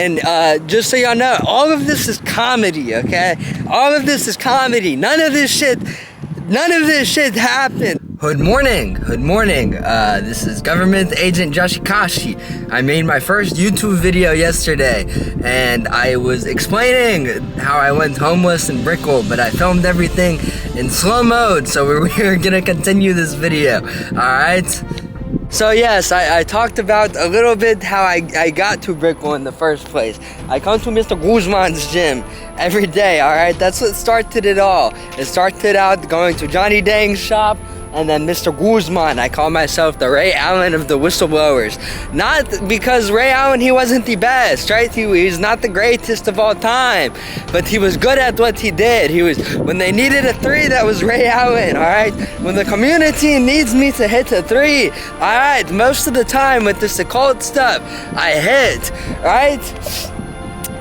And just so y'all know, all of this is comedy, okay? All of this is comedy. None of this shit happened. Good morning. This is Government Agent Yoshikashi. I made my first YouTube video yesterday, and I was explaining how I went homeless in Brickell, but I filmed everything in slow mode, so we're gonna continue this video, alright? So yes, I talked about a little bit how I got to Brickell in the first place. I come to Mr. Guzman's gym every day, alright? That's what started it all. It started out going to Johnny Dang's shop, and then Mr. Guzman. I call myself the Ray Allen of the whistleblowers. Not because Ray Allen, he wasn't the best, right? He's not the greatest of all time, but he was good at what he did. When they needed a three, that was Ray Allen, all right? When the community needs me to hit a three, all right, most of the time with this occult stuff, I hit, right?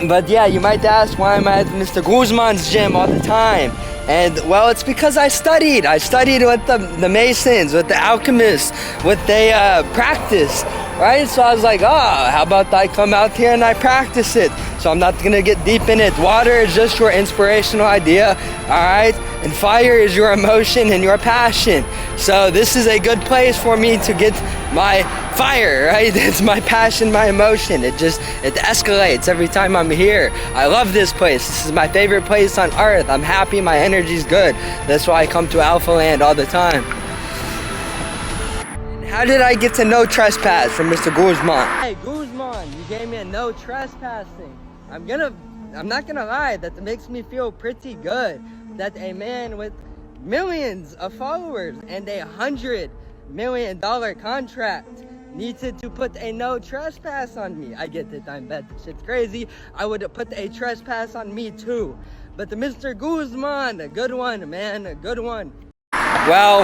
But yeah, you might ask, why am I at Mr. Guzman's gym all the time? And well, it's because I studied. I studied with the Masons, with the alchemists, what they practice, right? So I was like, oh, how about I come out here and I practice it? So I'm not gonna get deep in it. Water is just your inspirational idea, all right? And fire is your emotion and your passion. So this is a good place for me to get my fire, right? It's my passion, my emotion. It escalates every time I'm here. I love this place. This is my favorite place on earth. I'm happy, my energy's good. That's why I come to Alpha Land all the time. How did I get to no trespass from Mr. Guzman? Hey, Guzman, you gave me a no trespassing. I'm not gonna lie, that makes me feel pretty good that a man with millions of followers and $100 million contract needed to put a no trespass on me. I get it, I'm bad, this shit's crazy. I would have put a trespass on me too. But the Mr. Guzman, a good one, man, a good one. Well,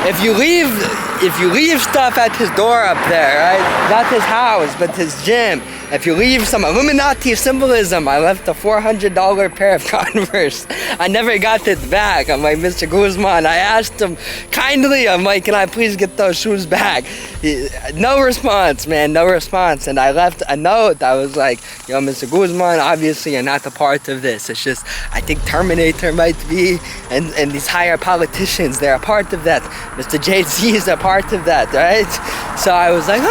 if you leave stuff at his door up there, right? Not his house, but his gym. If you leave some Illuminati symbolism, I left a $400 pair of Converse. I never got it back. I'm like, Mr. Guzman, I asked him kindly, I'm like, can I please get those shoes back? No response, man, no response. And I left a note. I was like, yo, Mr. Guzman, obviously you're not a part of this. It's just, I think Terminator might be, and these higher politicians, they're a part of that. Mr. JZ is a part of that, right? So I was like,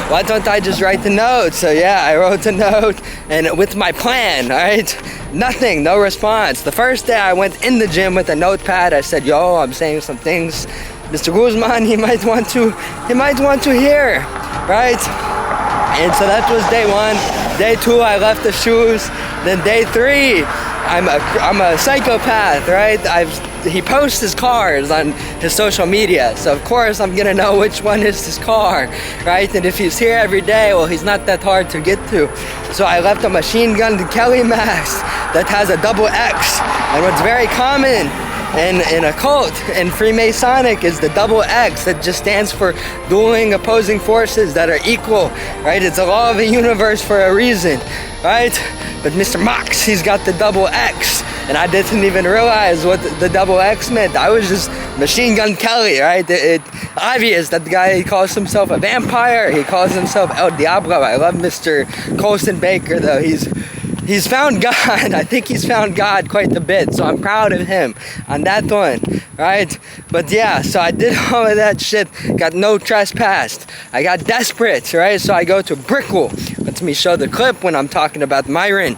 why don't I just write the note? So yeah, I wrote a note, and with my plan, right? Nothing, no response. The first day I went in the gym with a notepad. I said, yo, I'm saying some things Mr. Guzman, he might want to hear, right? And so that was day one. Day two, I left the shoes. Then day three, I'm a psychopath, right? He posts his cars on his social media, so of course I'm gonna know which one is his car, right? And if he's here every day, well, he's not that hard to get to. So I left a machine gun Kelly mask that has a double X, and what's very common in occult and Freemasonic is the double X that just stands for dueling opposing forces that are equal, right? It's a law of the universe for a reason, right? But Mr. Mox, he's got the double X, and I didn't even realize what the double X meant. I was just Machine Gun Kelly, right? It's obvious that the guy, he calls himself a vampire. He calls himself El Diablo. I love Mr. Colson Baker, though. He's found God. I think he's found God quite a bit, so I'm proud of him on that one, right? But yeah, so I did all of that shit, got no trespassed. I got desperate, right? So I go to Brickell. Let me show the clip when I'm talking about Myron.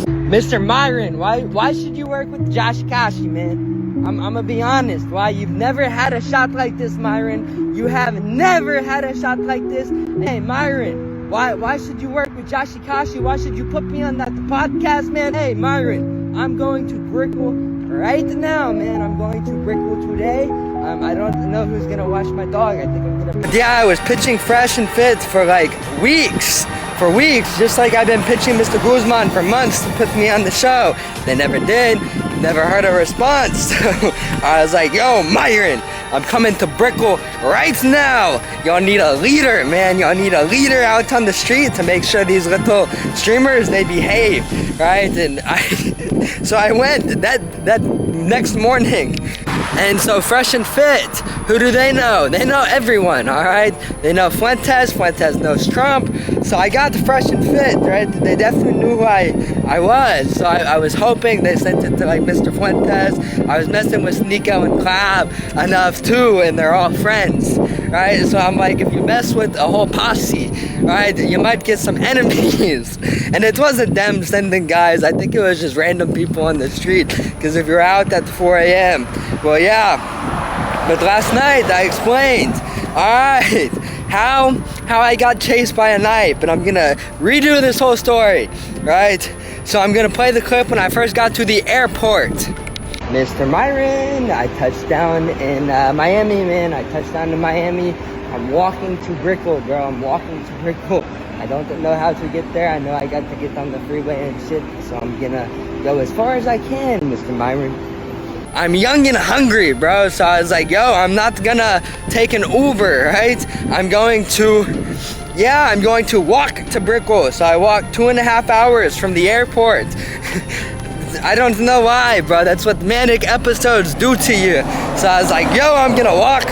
Mr. Myron, why should you work with Yoshikashi, man? I'm gonna be honest. Why? You've never had a shot like this, Myron. You have never had a shot like this. Hey, Myron, why should you work with Yoshikashi? Why should you put me on that podcast, man? Hey, Myron, I'm going to Brickell right now, man. I'm going to Brickell today. I don't know who's gonna watch my dog. I think I'm gonna... Yeah, I was pitching Fresh and Fit for like weeks. For weeks, just like I've been pitching Mr. Guzman for months to put me on the show. They never did, never heard a response. I was like, yo, Myron, I'm coming to Brickell right now. Y'all need a leader, man. Y'all need a leader out on the street to make sure these little streamers, they behave, right? And so I went that next morning. And so Fresh and Fit, who do they know? They know everyone, all right? They know Fuentes knows Trump. So I got the Fresh and Fit, right? They definitely knew who I was. So I was hoping they sent it to like Mr. Fuentes. I was messing with Nico and Clab enough too, and they're all friends, right? So I'm like, if you mess with a whole posse, right, you might get some enemies. And it wasn't them sending guys. I think it was just random people on the street. Because if you're out at 4 a.m., well, yeah. But last night I explained, all right, how I got chased by a knife, and I'm gonna redo this whole story, right? So I'm gonna play the clip when I first got to the airport. Mr. Myron, I touched down in Miami, man. I touched down in Miami. I'm walking to Brickell, bro. I'm walking to Brickell. I don't know how to get there. I know I got to get on the freeway and shit, so I'm gonna go as far as I can, Mr. Myron. I'm young and hungry, bro, so I was like, yo, I'm not gonna take an Uber, right? I'm going to walk to Brickell. So I walked 2.5 hours from the airport. I don't know why, bro. That's what manic episodes do to you. So I was like, yo, I'm gonna walk.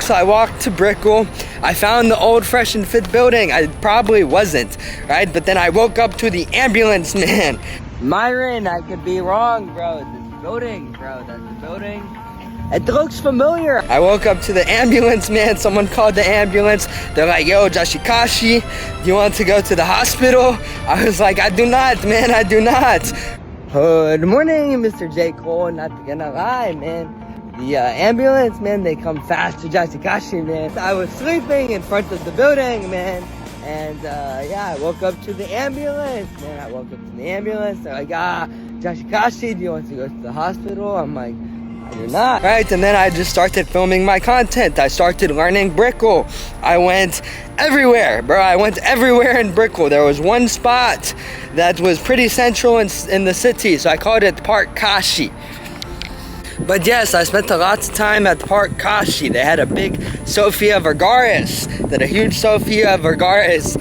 So I walked to Brickell. I found the old Fresh and Fit building. I probably wasn't, right? But then I woke up to the ambulance man. Myron, I could be wrong, bro. Building, bro, that's the building. It looks familiar. I woke up to the ambulance, man. Someone called the ambulance. They're like, yo, Jashikashi, do you want to go to the hospital? I was like, I do not, man, I do not. Good morning, Mr. J. Cole. Not gonna lie, man. The ambulance, man, they come fast to Jashikashi, man. I was sleeping in front of the building, man. And yeah, I woke up to the ambulance, man. I woke up to the ambulance. They're like, Jashikashi, do you want to go to the hospital? I'm like, I do not. Right, and then I just started filming my content. I started learning Brickell. I went everywhere, bro. I went everywhere in Brickell. There was one spot that was pretty central in the city, so I called it Park Kashi. But yes, I spent a lot of time at Park Kashi. They had a big Sofia Vergara's, a huge Sofia Vergara's,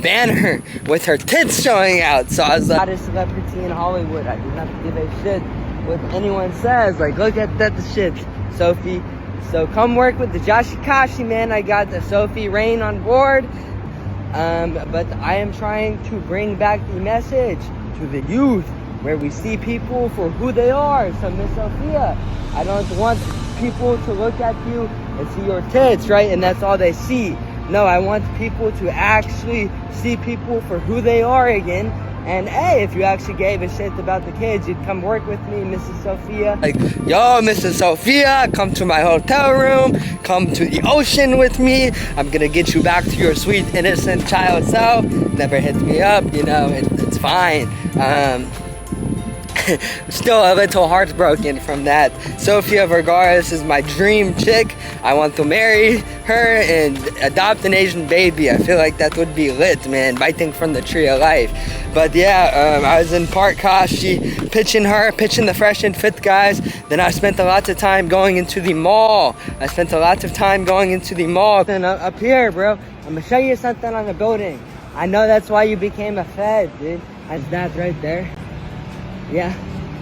banner with her tits showing out. So I was like, hottest celebrity in Hollywood. I do not give a shit what anyone says. Like, look at that shit, Sophie. So come work with the Jashikashi, man. I got the Sophie Rain on board. But I am trying to bring back the message to the youth, where we see people for who they are. So Miss Sophia, I don't want people to look at you and see your tits, right? And that's all they see. No, I want people to actually see people for who they are again. And hey, if you actually gave a shit about the kids, you'd come work with me, Mrs. Sophia. Like, yo, Mrs. Sophia, come to my hotel room, come to the ocean with me. I'm gonna get you back to your sweet, innocent child self. Never hit me up, it's fine. Still a little heartbroken from that. Sofia Vergara's is my dream chick. I want to marry her and adopt an Asian baby. I feel like that would be lit, man, biting from the tree of life. But yeah, I was in Park Kashi, pitching the Fresh and Fit guys. Then I spent a lot of time going into the mall. And up here, bro, I'm gonna show you something on the building. I know that's why you became a Fed, dude. That's that right there. Yeah,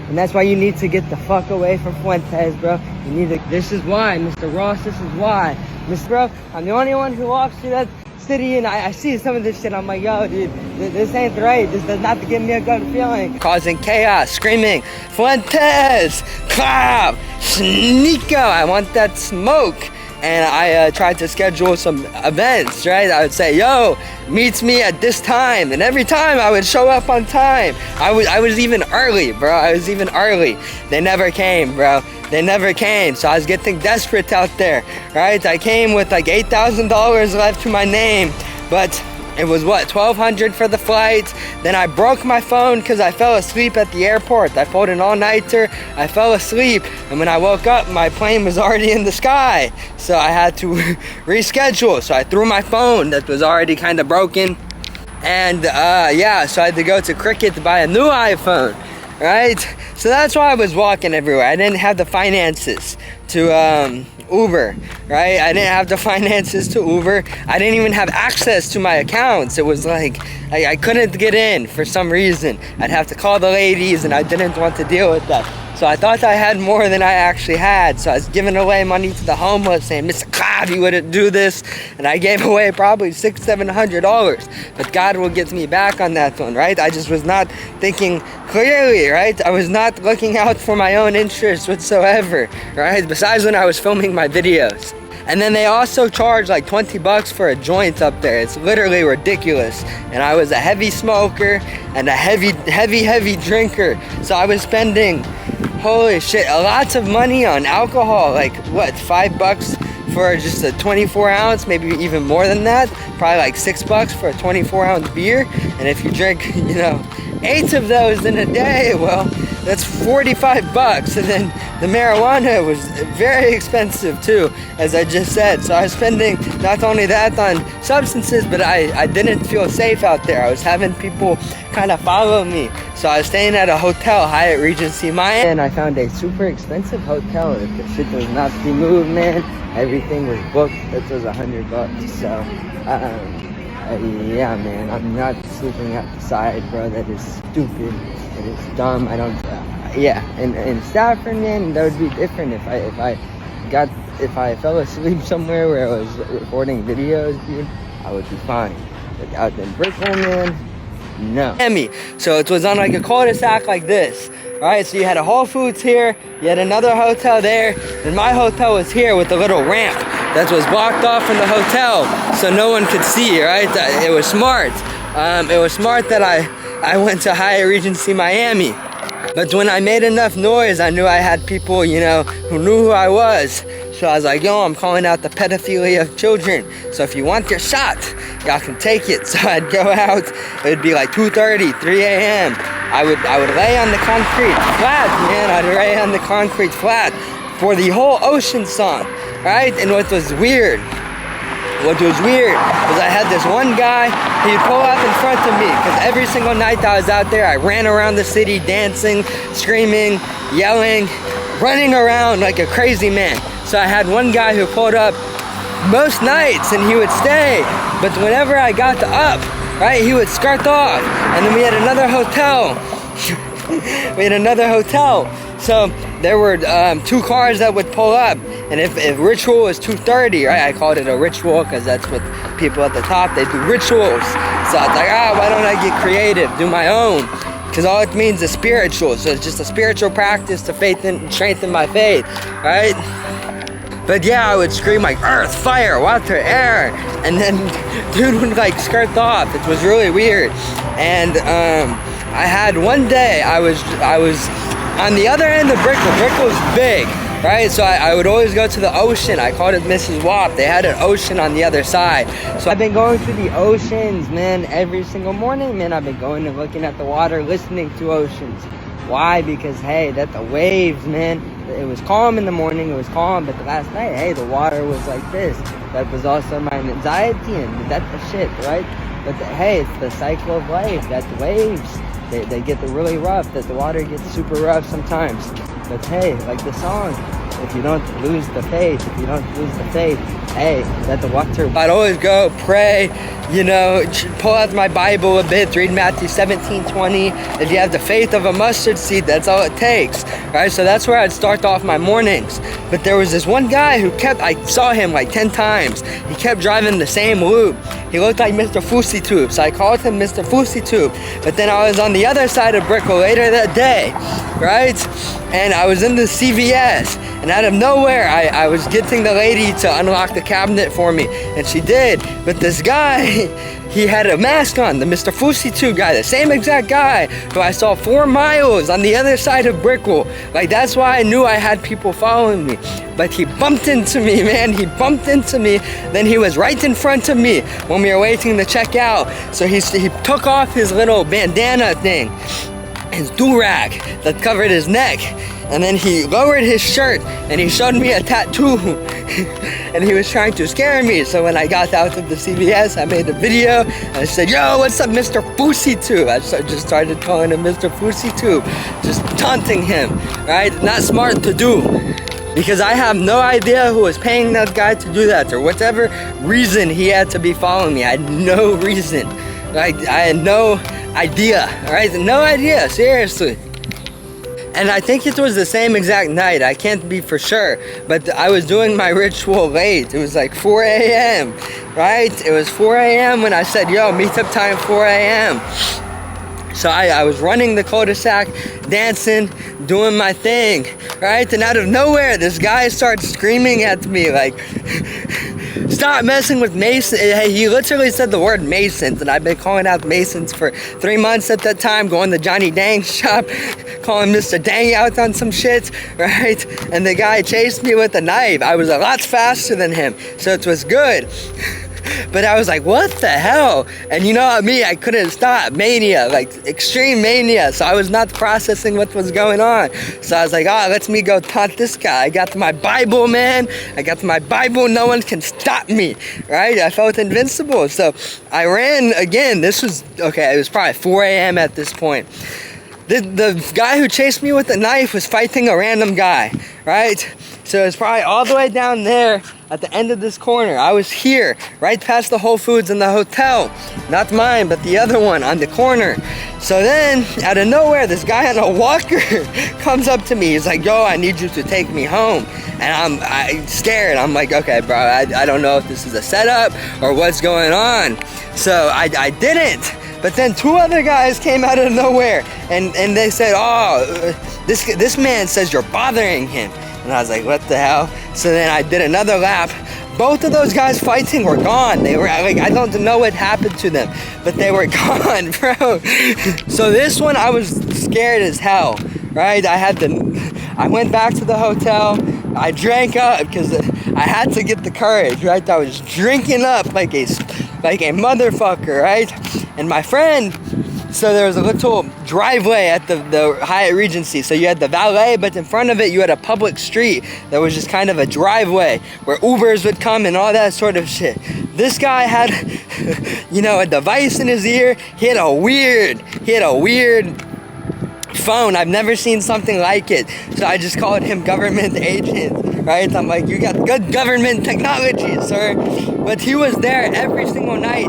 and that's why you need to get the fuck away from Fuentes, bro. You need to, this is why, Mr. Ross, this is why. Mr. Bro, I'm the only one who walks through that city, and I see some of this shit. I'm like, yo, dude, this ain't right. This does not give me a good feeling. Causing chaos, screaming, Fuentes, Clap, Nico, I want that smoke. And I tried to schedule some events, right? I would say, yo, meet me at this time. And every time I would show up on time. I was even early, bro. They never came, bro. They never came. So I was getting desperate out there, right? I came with like $8,000 left to my name. But it was what, $1,200 for the flight. Then I broke my phone because I fell asleep at the airport. I pulled an all-nighter. I fell asleep. And when I woke up, my plane was already in the sky. So I had to reschedule. So I threw my phone that was already kind of broken. And yeah, so I had to go to Cricket to buy a new iPhone, right? So that's why I was walking everywhere. I didn't have the finances to Uber, right? I didn't have the finances to Uber. I didn't even have access to my accounts. It was like, I couldn't get in for some reason. I'd have to call the ladies, and I didn't want to deal with that. So I thought I had more than I actually had. So I was giving away money to the homeless, saying, Mr. God, you wouldn't do this. And I gave away probably $600-700. But God will get me back on that one, right? I just was not thinking clearly, right? I was not looking out for my own interests whatsoever, right? Besides when I was filming my videos. And then they also charge like 20 bucks for a joint up there. It's literally ridiculous. And I was a heavy smoker and a heavy drinker. So I was spending, holy shit, lots of money on alcohol. Like what, 5 bucks for just a 24 ounce, maybe even more than that. Probably like 6 bucks for a 24 ounce beer. And if you drink, you know, 8 of those in a day, well, that's 45 bucks. And then the marijuana was very expensive too, as I just said. So I was spending not only that on substances, but I didn't feel safe out there. I was having people kind of follow me. So I was staying at a hotel, Hyatt Regency Miami, and I found a super expensive hotel. The shit was not to be moved, man. Everything was booked. It was $100. So yeah, man, I'm not sleeping outside, bro. That is stupid. It is dumb. I don't. Yeah, in Stafford, man, that would be different if I fell asleep somewhere where I was recording videos, dude. I would be fine. But out in Brickell, man, no. Miami. So it was on like a cul-de-sac like this. Alright, so you had a Whole Foods here, you had another hotel there, and my hotel was here with a little ramp that was blocked off from the hotel so no one could see, right? It was smart. It was smart that I went to Hyatt Regency Miami. But when I made enough noise, I knew I had people, you know, who knew who I was. So I was like, yo, I'm calling out the pedophilia of children. So if you want your shot, y'all can take it. So I'd go out, it would be like 2:30, 3 a.m. I would lay on the concrete flat, man. I'd lay on the concrete flat for the whole Ocean song, right? And what was weird was I had this one guy, he'd pull up in front of me, because every single night I was out there, I ran around the city dancing, screaming, yelling, running around like a crazy man. So I had one guy who pulled up most nights and he would stay, but whenever I got to up, right, he would skirt off. And then we had another hotel. So there were 2 cars that would pull up. And if ritual was 2:30, right, I called it a ritual because that's what people at the top, they do rituals. So I was like, why don't I get creative, do my own? Because all it means is spiritual. So it's just a spiritual practice to strengthen my faith, right? But yeah, I would scream like earth, fire, water, air. And then dude would like skirt off. It was really weird. And I had one day, I was on the other end of Brickell. Brickell's big, right? So I would always go to the ocean. I called it Mrs. Wap. They had an ocean on the other side. So I've been going to the oceans, man, every single morning, man. I've been going and looking at the water, listening to oceans. Why? Because, hey, that the waves, man, it was calm in the morning, it was calm, but the last night, hey, the water was like this. That was also my anxiety, and that's the shit, right? But hey, it's the cycle of life, that the waves, they get really rough, that the water gets super rough sometimes. But hey, like the song, if you don't lose the faith, hey, let the water. I'd always go pray, you know, pull out my Bible a bit, read Matthew 17:20. If you have the faith of a mustard seed, that's all it takes, right? So that's where I'd start off my mornings. But there was this one guy who I saw him like 10 times. He kept driving the same loop. He looked like Mr. Fousey Tube, so I called him Mr. Fousey Tube. But then I was on the other side of Brickell later that day, right? And I was in the CVS, and out of nowhere, I was getting the lady to unlock the cabinet for me, and she did. But this guy, he had a mask on, the Mr. Fousey Tube guy, the same exact guy who I saw 4 miles on the other side of Brickell. Like, that's why I knew I had people following me. But he bumped into me, man. He bumped into me. Then he was right in front of me when we were waiting to check out. So he took off his little bandana thing, his do-rag that covered his neck. And then he lowered his shirt and he showed me a tattoo. And he was trying to scare me. So when I got out of the CVS, I made a video. I said, yo, what's up, Mr. Fousey Tube? I just started calling him Mr. Fousey Tube. Just taunting him, right? Not smart to do. Because I have no idea who was paying that guy to do that, or whatever reason he had to be following me. I had no reason. Like, I had no idea, right? No idea, seriously. And I think it was the same exact night. I can't be for sure, but I was doing my ritual late. It was like 4 a.m., right? It was 4 a.m. when I said, yo, meetup time 4 a.m. So I was running the cul-de-sac, dancing, doing my thing, right? And out of nowhere, this guy starts screaming at me like, stop messing with Masons. He literally said the word Masons, and I've been calling out Masons for 3 months at that time, going to Johnny Dang's shop, calling Mr. Dang out on some shit, right? And the guy chased me with a knife. I was a lot faster than him, so it was good. But I was like, what the hell? And you know me, I couldn't stop. Mania, like extreme mania. So I was not processing what was going on. So I was like, let me go taunt this guy. I got my Bible, man. I got my Bible. No one can stop me, right? I felt invincible. So I ran again. This was, okay, it was probably 4 a.m. at this point. The guy who chased me with the knife was fighting a random guy, right? So it's probably all the way down there at the end of this corner. I was here, right past the Whole Foods and the hotel. Not mine, but the other one on the corner. So then, out of nowhere, this guy on a walker comes up to me. He's like, yo, I need you to take me home. And I'm scared. I'm like, okay, bro, I don't know if this is a setup or what's going on. So I didn't. But then 2 other guys came out of nowhere and they said, this man says you're bothering him. And I was like, what the hell? So then I did another lap. Both of those guys fighting were gone. They were like, I don't know what happened to them, but they were gone, bro. So this one, I was scared as hell, right? I went back to the hotel. I drank up because I had to get the courage, right? I was drinking up like a motherfucker, right? And my friend, so there was a little driveway at the Hyatt Regency. So you had the valet, but in front of it, you had a public street that was just kind of a driveway where Ubers would come and all that sort of shit. This guy had, you know, a device in his ear. He had a weird phone. I've never seen something like it. So I just called him government agent, right? I'm like, you got good government technology, sir. But he was there every single night.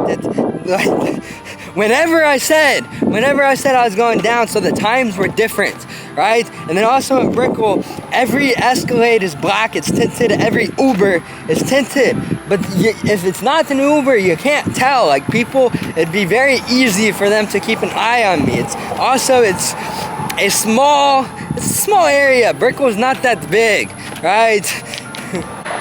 Whenever I said I was going down, so the times were different, right? And then also in Brickell, every Escalade is black, it's tinted, every Uber is tinted. But if it's not an Uber, you can't tell. Like people, it'd be very easy for them to keep an eye on me. It's a small area. Brickell's not that big, right?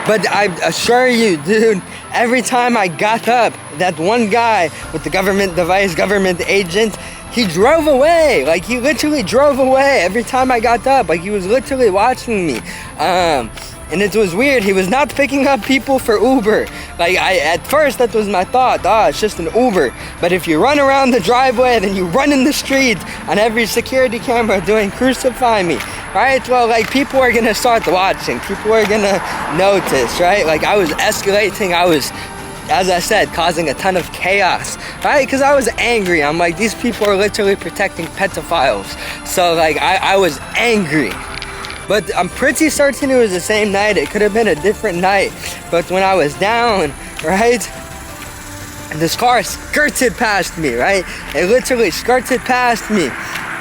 But I assure you, dude, every time I got up, that one guy with the government device, government agent, he drove away. Like, he literally drove away every time I got up. Like, he was literally watching me. And it was weird. He was not picking up people for Uber. Like, at first, that was my thought. It's just an Uber. But if you run around the driveway, then you run in the street on every security camera doing crucify me, right? Well, like, people are going to start watching. People are going to notice, right? Like, I was escalating. I was, as I said, causing a ton of chaos, right? Because I was angry. I'm like, these people are literally protecting pedophiles. So, like, I was angry. But I'm pretty certain it was the same night. It could have been a different night. But when I was down, right, this car skirted past me, right? It literally skirted past me.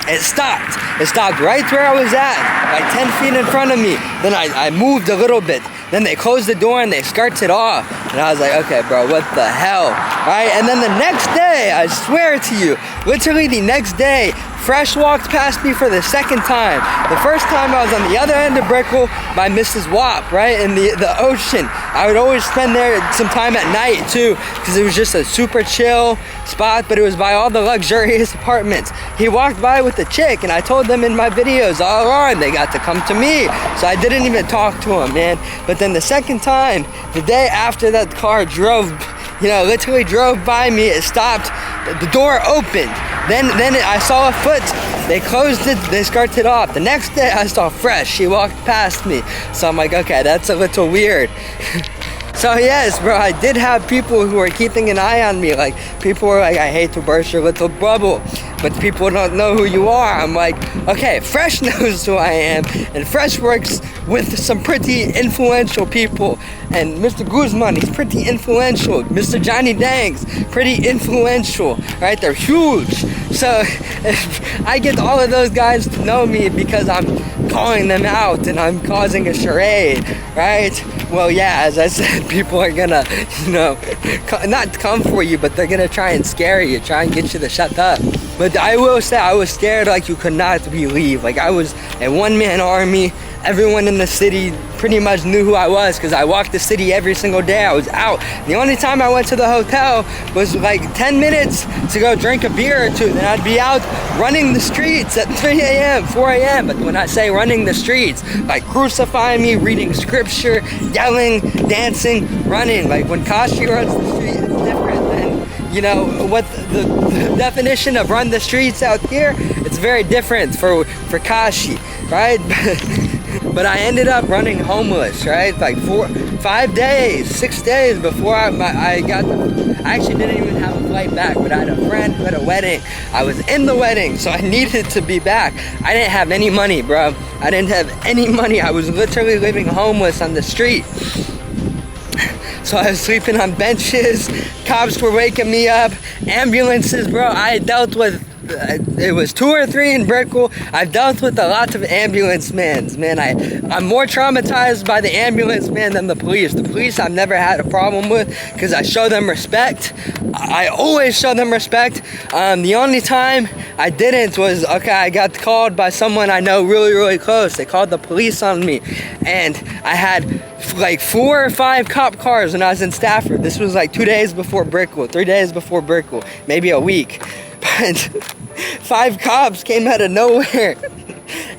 It stopped. It stopped right where I was at, like 10 feet in front of me. Then I moved a little bit. Then they closed the door and they skirted off. And I was like, okay, bro, what the hell? Right? And then the next day, I swear to you, literally the next day, Fresh walked past me for the second time. The first time I was on the other end of Brickell by Mrs. Wap, right, in the ocean. I would always spend there some time at night too, because it was just a super chill spot, but it was by all the luxurious apartments. He walked by with a chick, and I told them in my videos all along, they got to come to me. So I didn't even talk to him, man. But then the second time, the day after that car drove, literally drove by me, it stopped, the door opened. Then I saw a foot, they closed it, they skirted off. The next day I saw Fresh, she walked past me. So I'm like, okay, that's a little weird. So yes, bro, I did have people who were keeping an eye on me. Like, people were like, I hate to burst your little bubble, but people don't know who you are. I'm like, okay, Fresh knows who I am, and Fresh works with some pretty influential people. And Mr. Guzman, he's pretty influential. Mr. Johnny Dang's pretty influential, right? They're huge. So if I get all of those guys to know me because I'm calling them out and I'm causing a charade, right? Well, yeah, as I said, people are gonna, not come for you, but they're gonna try and scare you, try and get you to shut up. But I will say, I was scared like you could not believe. Like, I was a one-man army. Everyone in the city pretty much knew who I was because I walked the city every single day. I was out. The only time I went to the hotel was like 10 minutes to go drink a beer or two. Then I'd be out running the streets at 3 a.m., 4 a.m. But when I say running the streets, like crucifying me, reading scripture, yelling, dancing, running. Like when Kashi runs the street, it's different than, what the definition of run the streets out here. It's very different for Kashi, right? But I ended up running homeless, right? Like 5 days, 6 days before I actually didn't even have a flight back, but I had a friend who had a wedding. I was in the wedding, so I needed to be back. I didn't have any money, bro. I didn't have any money. I was literally living homeless on the street. So I was sleeping on benches. Cops were waking me up. Ambulances, bro. I dealt with it was 2 or 3 in Brickell. I've dealt with a lot of ambulance mans, man. I'm more traumatized by the ambulance man than the police. The police I've never had a problem with because I show them respect. I always show them respect. The only time I didn't was, I got called by someone I know really, really close. They called the police on me, and I had like 4 or 5 cop cars when I was in Stafford. This was like 2 days before Brickell, 3 days before Brickell, maybe a week. But 5 cops came out of nowhere.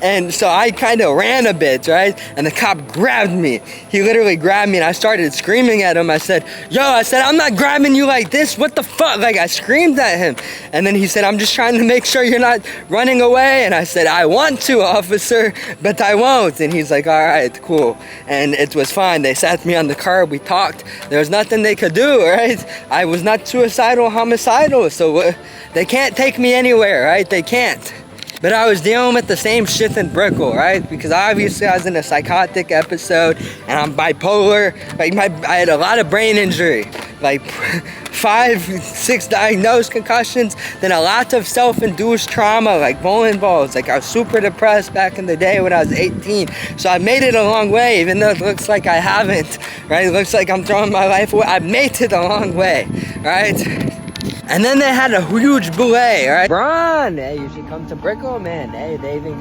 And so I kind of ran a bit, right? And the cop grabbed me. He literally grabbed me, and I started screaming at him. I said, I'm not grabbing you like this. What the fuck? Like, I screamed at him. And then he said, I'm just trying to make sure you're not running away. And I said, I want to, officer, but I won't. And he's like, all right, cool. And it was fine. They sat me on the curb. We talked. There was nothing they could do, right? I was not suicidal, homicidal. So they can't take me anywhere, right? They can't. But I was dealing with the same shit in Brickell, right? Because obviously I was in a psychotic episode, and I'm bipolar. Like, I had a lot of brain injury, like 5, 6 diagnosed concussions, then a lot of self-induced trauma, like bowling balls. Like, I was super depressed back in the day when I was 18. So I made it a long way, even though it looks like I haven't, right? It looks like I'm throwing my life away. I've made it a long way, right? And then they had a huge boulet, right? Bron, hey, you should come to Brickell, man. Hey, they even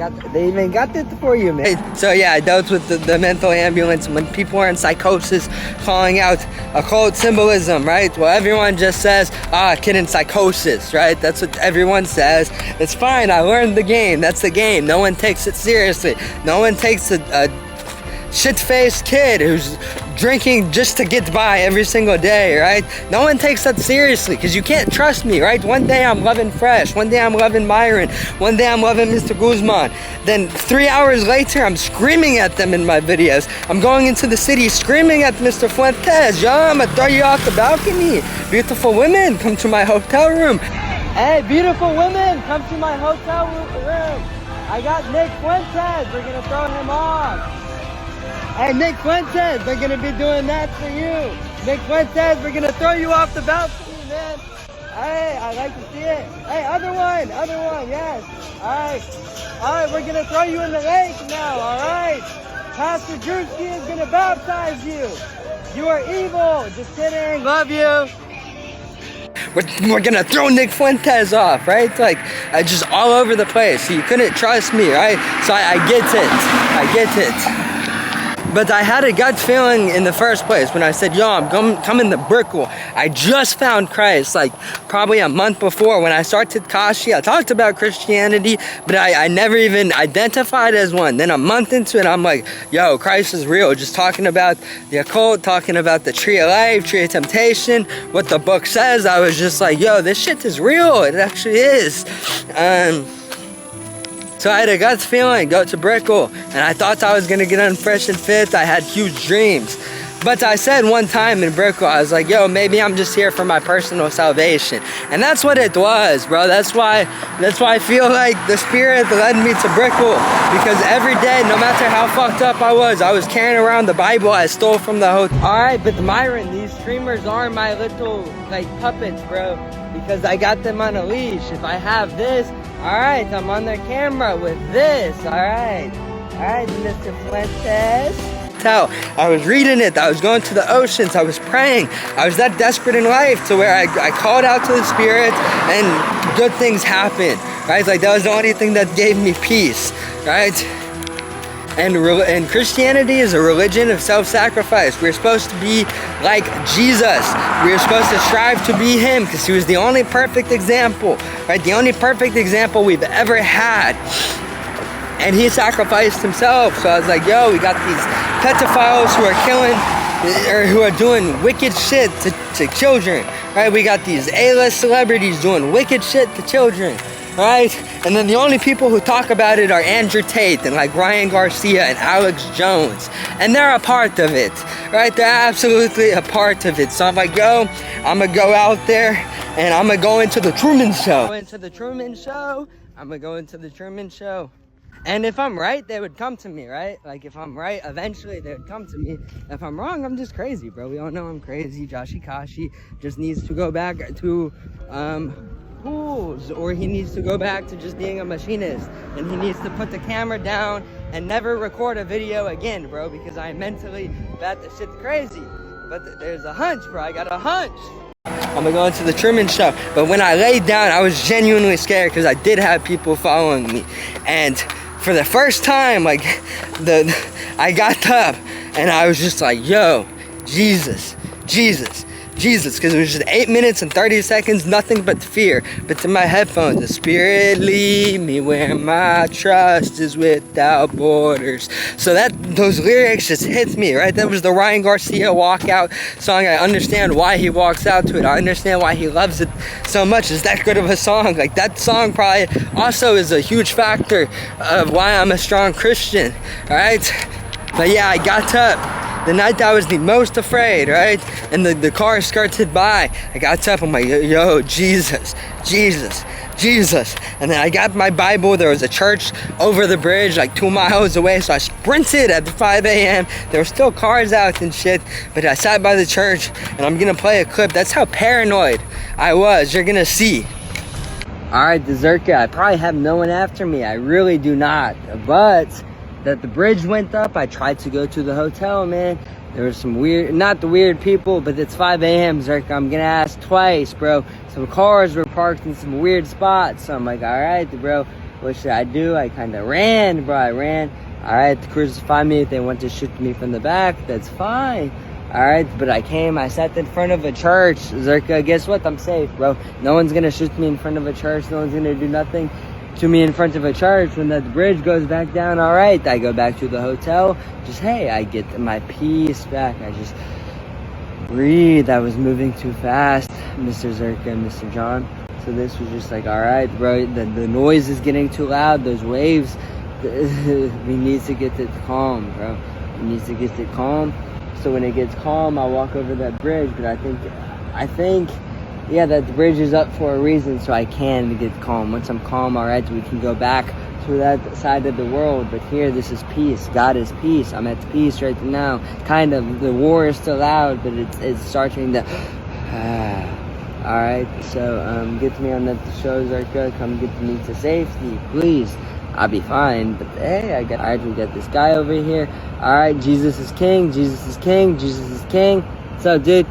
got it for you, man. So yeah, I dealt with the mental ambulance when people are in psychosis, calling out occult symbolism, right? Well, everyone just says, kid in psychosis, right? That's what everyone says. It's fine, I learned the game. That's the game. No one takes it seriously. No one takes a shit-faced kid who's drinking just to get by every single day, right? No one takes that seriously because you can't trust me, right? One day I'm loving Fresh, one day I'm loving Myron, one day I'm loving Mr. Guzman. Then 3 hours later, I'm screaming at them in my videos. I'm going into the city screaming at Mr. Fuentes, I'm gonna throw you off the balcony. Beautiful women, come to my hotel room. Hey, beautiful women, come to my hotel room. I got Nick Fuentes, we're gonna throw him off. Hey, Nick Fuentes, we're going to be doing that for you. Nick Fuentes, we're going to throw you off the balcony, man. Hey, I like to see it. Hey, other one, yes. All right, we're going to throw you in the lake now, all right? Pastor Drewski is going to baptize you. You are evil. Just kidding. Love you. We're gonna throw Nick Fuentes off, right? Like, just all over the place. He couldn't trust me, right? So I get it. But I had a gut feeling in the first place when I said, I'm coming to Brickell. I just found Christ, like probably a month before when I started Kashi. I talked about Christianity, but I never even identified as one. Then a month into it, I'm like, Christ is real. Just talking about the occult, talking about the tree of life, tree of temptation, what the book says. I was just like, this shit is real. It actually is. So I had a gut feeling, go to Brickell, and I thought I was gonna get on Fresh and Fit. I had huge dreams. But I said one time in Brickell, I was like, yo, maybe I'm just here for my personal salvation. And that's what it was, bro. That's why I feel like the Spirit led me to Brickell. Because every day, no matter how fucked up I was carrying around the Bible I stole from the hotel. Alright, but Myron, these streamers are my little, like, puppets, bro. Because I got them on a leash. If I have this, alright, I'm on their camera with this, alright. Alright, Mr. Fuentes. I was reading it, I was going to the oceans, I was praying, I was that desperate in life to where I called out to the Spirit and good things happened, right? Like that was the only thing that gave me peace, right? And Christianity is a religion of self-sacrifice. We're supposed to be like Jesus. We're supposed to strive to be Him because He was the only perfect example, right? The only perfect example we've ever had. And He sacrificed Himself. So I was like, yo, we got these pedophiles who are killing, or who are doing wicked shit to children, right? We got these A-list celebrities doing wicked shit to children, right? And then the only people who talk about it are Andrew Tate and like Ryan Garcia and Alex Jones. And they're a part of it, right? They're absolutely a part of it. So I'm like, yo, I'm gonna go out there and I'm gonna go into the Truman Show. I'm gonna go into the Truman Show. And if I'm right, they would come to me, right? Like, if I'm right, eventually they would come to me. If I'm wrong, I'm just crazy, bro. We all know I'm crazy. Joshi Kashi just needs to go back to pools, or he needs to go back to just being a machinist. And he needs to put the camera down and never record a video again, bro, because I mentally bet the shit's crazy. But there's a hunch, bro. I got a hunch. I'm gonna go into the Truman Show. But when I laid down, I was genuinely scared because I did have people following me. And for the first time, like, I got up and I was just like, yo, Jesus, because it was just 8 minutes and 30 seconds, nothing but fear. But to my headphones, the Spirit lead me where my trust is without borders. So those lyrics just hit me, right? That was the Ryan Garcia walkout song. I understand why he walks out to it. I understand why he loves it so much. It's that good of a song. Like, that song probably also is a huge factor of why I'm a strong Christian, right? But yeah, I got up. The night that I was the most afraid, right? And the car skirted by. I got up, I'm like, yo, Jesus. And then I got my Bible. There was a church over the bridge, like 2 miles away. So I sprinted at 5 a.m. There were still cars out and shit. But I sat by the church, and I'm gonna play a clip. That's how paranoid I was. You're gonna see. Alright, Deserka, I probably have no one after me. I really do not. But that the bridge went up, I tried to go to the hotel, man. There was some weird, not the weird people, but it's 5 a.m. Zerka, I'm gonna ask twice, bro. Some cars were parked in some weird spots. So I'm like, alright, bro, what should I do? I kind of ran, bro. I ran. Alright, crucify me. If they want to shoot me from the back, that's fine. Alright, but I sat in front of a church. Zerka, guess what? I'm safe, bro. No one's gonna shoot me in front of a church. No one's gonna do nothing to me in front of a church. When that bridge goes back down, alright, I go back to the hotel. Just, hey, I get my peace back. I just breathe. I was moving too fast, Mr. Zerka and Mr. John. So this was just like, alright, bro, the noise is getting too loud. Those waves, we need to get it calm, bro. We need to get it calm. So when it gets calm, I'll walk over that bridge. But I think, yeah, that the bridge is up for a reason, so I can get calm. Once I'm calm, alright, we can go back to that side of the world. But here, this is peace. God is peace. I'm at peace right now. Kind of. The war is still loud, but it's starting to... alright, so get to me on that show, Zerka. Come get me to safety, please. I'll be fine. But hey, alright, we got this guy over here. Alright, Jesus is king. Jesus is king. Jesus is king. What's up, dude?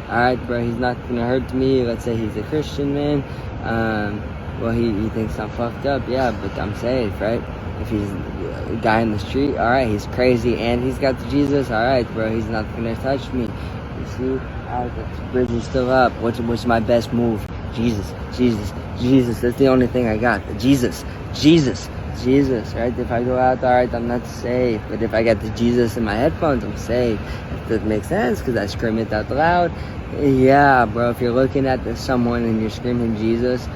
Alright, bro, he's not gonna hurt me. Let's say he's a Christian, man. Well, he thinks I'm fucked up. Yeah, but I'm safe, right? If he's a guy in the street, alright, he's crazy and he's got the Jesus. Alright, bro, he's not gonna touch me. You see? Alright, the bridge is still up. What's my best move? Jesus. That's the only thing I got. Jesus, right? If I go out, alright, I'm not safe. But if I got the Jesus in my headphones, I'm safe. If that makes sense, because I scream it out loud. Yeah, bro, if you're looking at someone and you're screaming Jesus,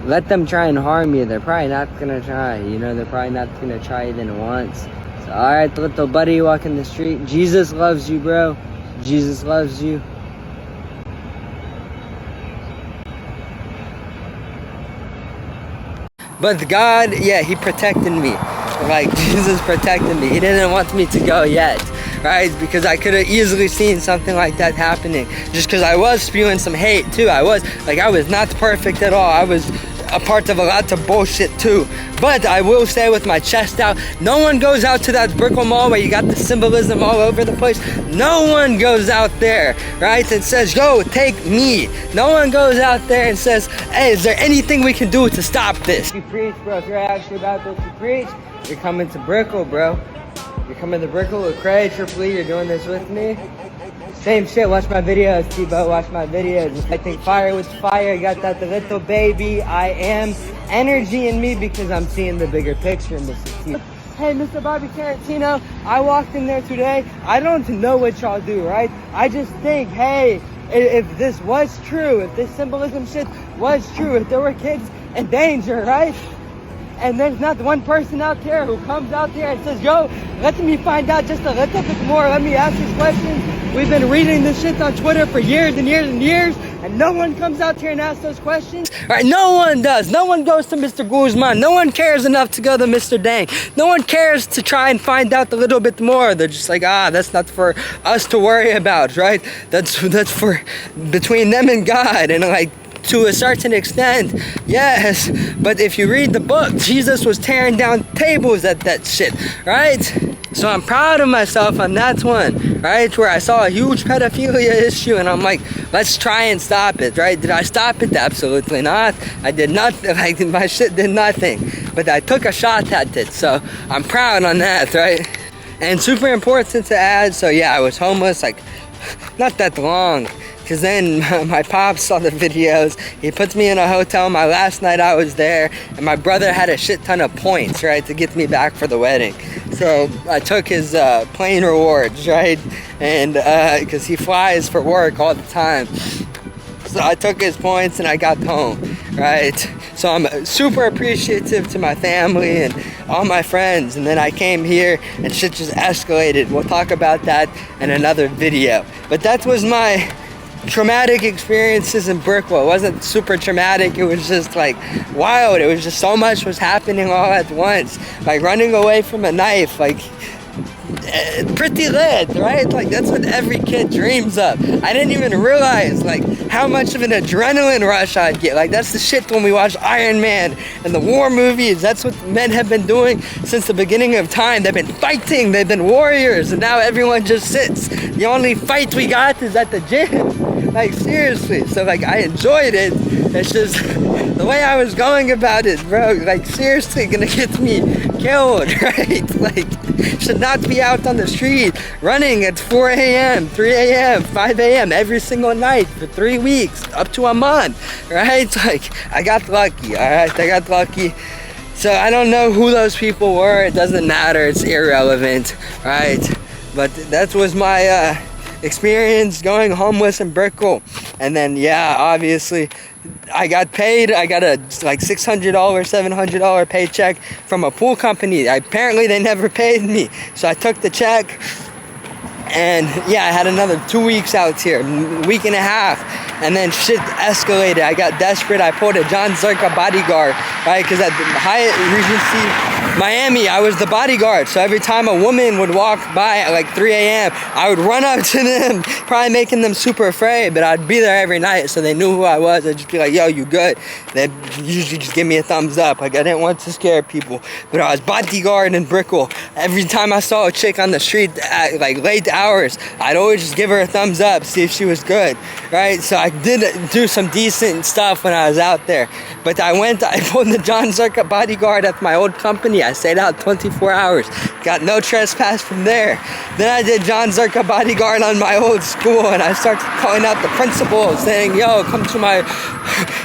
let them try and harm you. They're probably not gonna try. You know, they're probably not gonna try even once. Alright, little buddy walking the street. Jesus loves you, bro. Jesus loves you. But God, yeah, he protected me. Like, Jesus protected me. He didn't want me to go yet, right? Because I could have easily seen something like that happening. Just because I was spewing some hate, too. I was not perfect at all. I was a part of a lot of bullshit too. But I will say, with my chest out, no one goes out to that Brickell Mall where you got the symbolism all over the place. No one goes out there, right, and says, yo, take me. No one goes out there and says, hey, is there anything we can do to stop this? You preach, bro. If you're actually about this, you preach. You're coming to Brickell, bro. You're coming to Brickell with Craig, Triple E. You're doing this with me. Same shit, watch my videos, T-Bo, watch my videos. I think fire with fire, got that little baby, I am energy in me because I'm seeing the bigger picture, Mr. T. Hey, Mr. Bobby Tarantino, I walked in there today. I don't know what y'all do, right? I just think, hey, if this was true, if this symbolism shit was true, if there were kids in danger, right? And there's not one person out there who comes out there and says, yo, let me find out just a little bit more. Let me ask these questions. We've been reading this shit on Twitter for years and years and years, and no one comes out here and asks those questions. All right, no one does. No one goes to Mr. Guzman. No one cares enough to go to Mr. Dang. No one cares to try and find out a little bit more. They're just like, that's not for us to worry about, right? That's for between them and God. And like, to a certain extent, yes, but if you read the book, Jesus was tearing down tables at that shit, right? So I'm proud of myself on that one, right? Where I saw a huge pedophilia issue and I'm like, let's try and stop it, right? Did I stop it? Absolutely not. I did not, like, my shit did nothing, but I took a shot at it, so I'm proud on that, right? And super important to add, so yeah, I was homeless, like, not that long. Because then my pops saw the videos, he puts me in a hotel my last night I was there, and my brother had a shit ton of points, right, to get me back for the wedding. So I took his plane rewards, right, and because he flies for work all the time. So I took his points and I got home, right? So I'm super appreciative to my family and all my friends, and then I came here and shit just escalated. We'll talk about that in another video. But that was my traumatic experiences in Brickell. It wasn't super traumatic, it was just like wild. It was just so much was happening all at once, like running away from a knife, like pretty lit, right? Like that's what every kid dreams of. I didn't even realize like how much of an adrenaline rush I'd get. Like that's the shit when we watch Iron Man and the war movies. That's what men have been doing since the beginning of time. They've been fighting, they've been warriors, and now everyone just sits. The only fight we got is at the gym. Like seriously, so like I enjoyed it. It's just the way I was going about it, bro. Like seriously, gonna get me killed, right? Like should not be out on the street running at 4 a.m., 3 a.m., 5 a.m. every single night for 3 weeks, up to a month, right? Like I got lucky, all right? I got lucky. So I don't know who those people were. It doesn't matter. It's irrelevant, right? But that was my experience going homeless in Brickell. And then yeah, obviously I got paid. I got a like $600, $700 paycheck from a pool company. Apparently they never paid me, so I took the check. And yeah, I had another 2 weeks out here, week and a half, and then shit escalated. I got desperate. I pulled a John Zerka bodyguard, right? Because at the Hyatt Regency Miami, I was the bodyguard. So every time a woman would walk by at like 3 a.m., I would run up to them, probably making them super afraid, but I'd be there every night so they knew who I was. I'd just be like, yo, you good? They'd usually just give me a thumbs up. Like I didn't want to scare people, but I was bodyguard in Brickell. Every time I saw a chick on the street at like late hours, I'd always just give her a thumbs up, see if she was good, right? So I did do some decent stuff when I was out there. But I pulled the John Zerka bodyguard at my old company. I stayed out 24 hours, got no trespass from there. Then I did John Zerka bodyguard on my old school, and I started calling out the principal saying, yo, come to my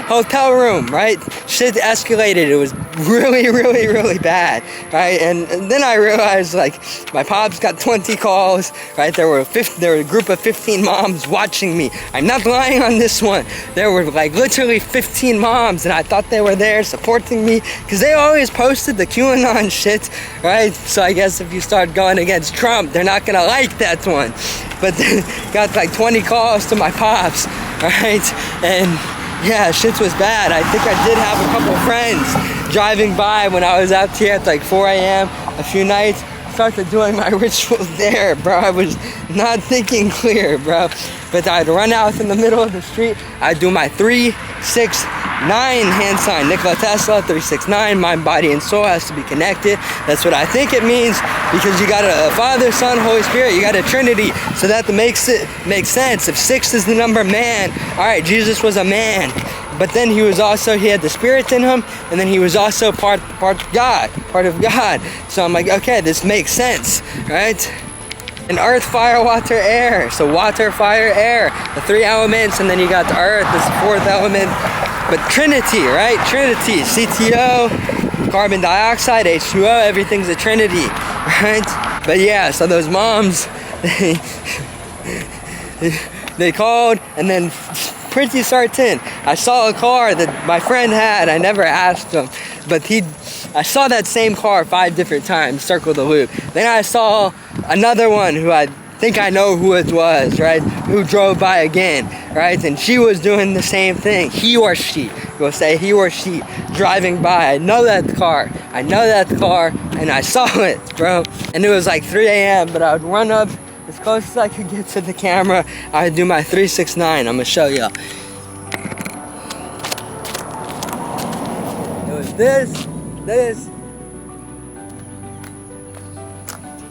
hotel room, right? Shit escalated. It was really bad, right? And then I realized, like, my pops got 20 calls, right? There were a group of 15 moms watching me. I'm not lying on this one. There were like literally 15 moms, and I thought they were there supporting me because they always posted the QAnon shit, right? So I guess if you start going against Trump, they're not gonna like that one. But got like 20 calls to my pops, right? And yeah, shit was bad. I think I did have a couple friends driving by when I was out here at like 4 a.m. a few nights. Started doing my rituals there, bro. I was not thinking clear, bro. But I'd run out in the middle of the street. I'd do my 3, 6, 9 hand sign. Nikola Tesla, 3, 6, 9. Mind, body, and soul has to be connected. That's what I think it means, because you got a Father, Son, Holy Spirit. You got a Trinity. So that makes sense. If 6 is the number man, all right, Jesus was a man. But then he had the Spirit in him, and then he was also part of God. So I'm like, okay, this makes sense, right? And earth, fire, water, air. So water, fire, air, the 3 elements, and then you got the earth, this 4th element. But Trinity, right? Trinity, CTO, carbon dioxide, H2O, everything's a Trinity, right? But yeah, so those moms, they called, and then pretty certain I saw a car that my friend had. I never asked him, but I saw that same car 5 different times circle the loop. Then I saw another one who I think I know who it was, right? Who drove by again, right? And she was doing the same thing. He or she, we'll say he or she, driving by. I know that car, and I saw it, bro. And it was like 3 a.m., but I would run up as close as I could get to the camera. I would do my 3, 6, 9. I'm gonna show y'all. It was this.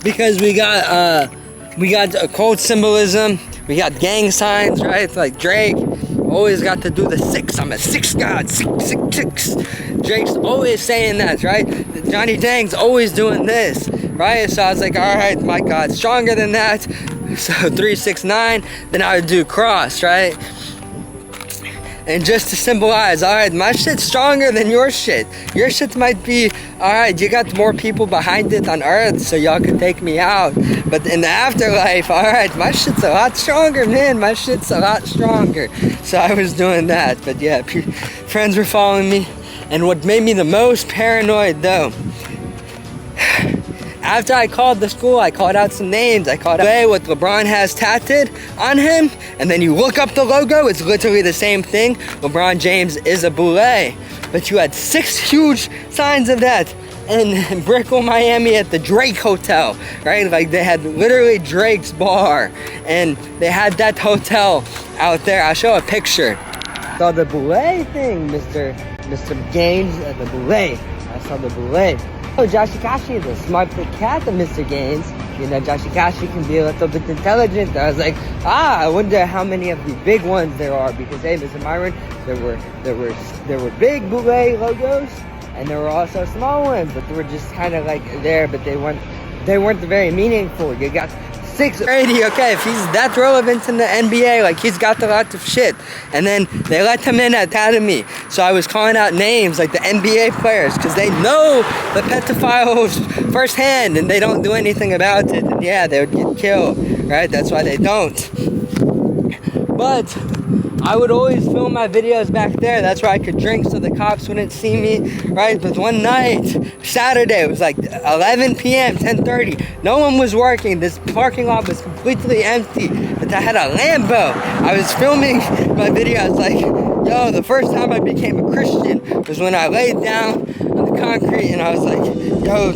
Because we got occult symbolism. We got gang signs, right? Like Drake always got to do the 6. I'm a 6 god, 6. Drake's always saying that, right? Johnny Dang's always doing this, right? So I was like, all right, my God, stronger than that. So 3, 6, 9. Then I would do cross, right? And just to symbolize, all right, my shit's stronger than your shit. Your shit might be, all right, you got more people behind it on earth, so y'all can take me out. But in the afterlife, all right, my shit's a lot stronger, man. My shit's a lot stronger. So I was doing that. But yeah, friends were following me. And what made me the most paranoid, though, after I called the school, I called out some names. I called out what LeBron has tattooed on him. And then you look up the logo, it's literally the same thing. LeBron James is a boule. But you had 6 huge signs of that in Brickell, Miami at the Drake Hotel, right? Like they had literally Drake's bar. And they had that hotel out there. I'll show a picture. Saw the boule thing, Mr. James at the boule. I saw the boule. Oh, Joshikashi is a smart big cat, Mr. Gaines. You know, Joshikashi can be a little bit intelligent. I was like, I wonder how many of the big ones there are, because hey, Mr. Myron, there were big boule logos, and there were also small ones, but they were just kind of like there, but they weren't very meaningful. You got 6 already, okay, if he's that relevant in the NBA, like he's got a lot of shit. And then they let him in at academy. So I was calling out names like the NBA players, because they know the pedophiles firsthand and they don't do anything about it. And yeah, they would get killed, right? That's why they don't. But I would always film my videos back there. That's where I could drink so the cops wouldn't see me, right? But one night, Saturday, it was like 11 p.m., 10:30. No one was working. This parking lot was completely empty. But I had a Lambo. I was filming my video. I was like, yo, the first time I became a Christian was when I laid down on the concrete and I was like, yo,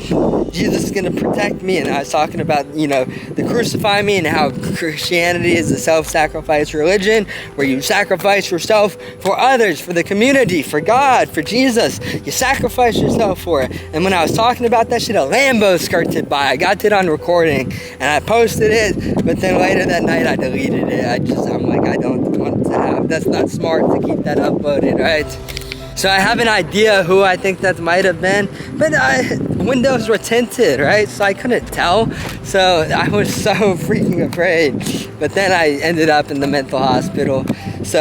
Jesus is gonna protect me. And I was talking about, you know, the crucify me and how Christianity is a self-sacrifice religion where you sacrifice yourself for others, for the community, for God, for Jesus. You sacrifice yourself for it. And when I was talking about that shit, a Lambo skirted by. I got it on recording and I posted it, but then later that night I deleted it. I'm like, I don't want to have, that's not smart to keep that uploaded, right? So I have an idea who I think that might have been, but windows were tinted, right? So I couldn't tell. So I was so freaking afraid. But then I ended up in the mental hospital. So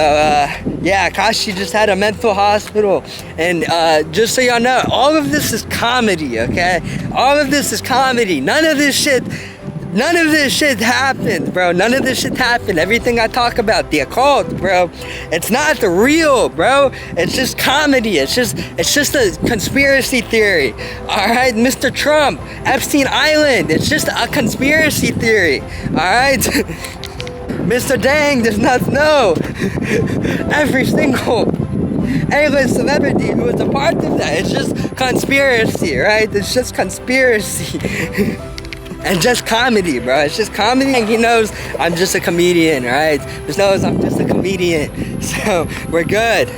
yeah, Kashi just had a mental hospital. And just so y'all know, all of this is comedy, okay? All of this is comedy. None of this shit happened, bro. None of this shit happened. Everything I talk about, the occult, bro, it's not the real, bro. It's just comedy. It's just a conspiracy theory. All right, Mr. Trump, Epstein Island, it's just a conspiracy theory. All right. Mr. Dang does not know every single A-list celebrity who is a part of that. It's just conspiracy, right? It's just conspiracy. And just comedy, bro. It's just comedy, and he knows I'm just a comedian, right? He knows I'm just a comedian. So, we're good.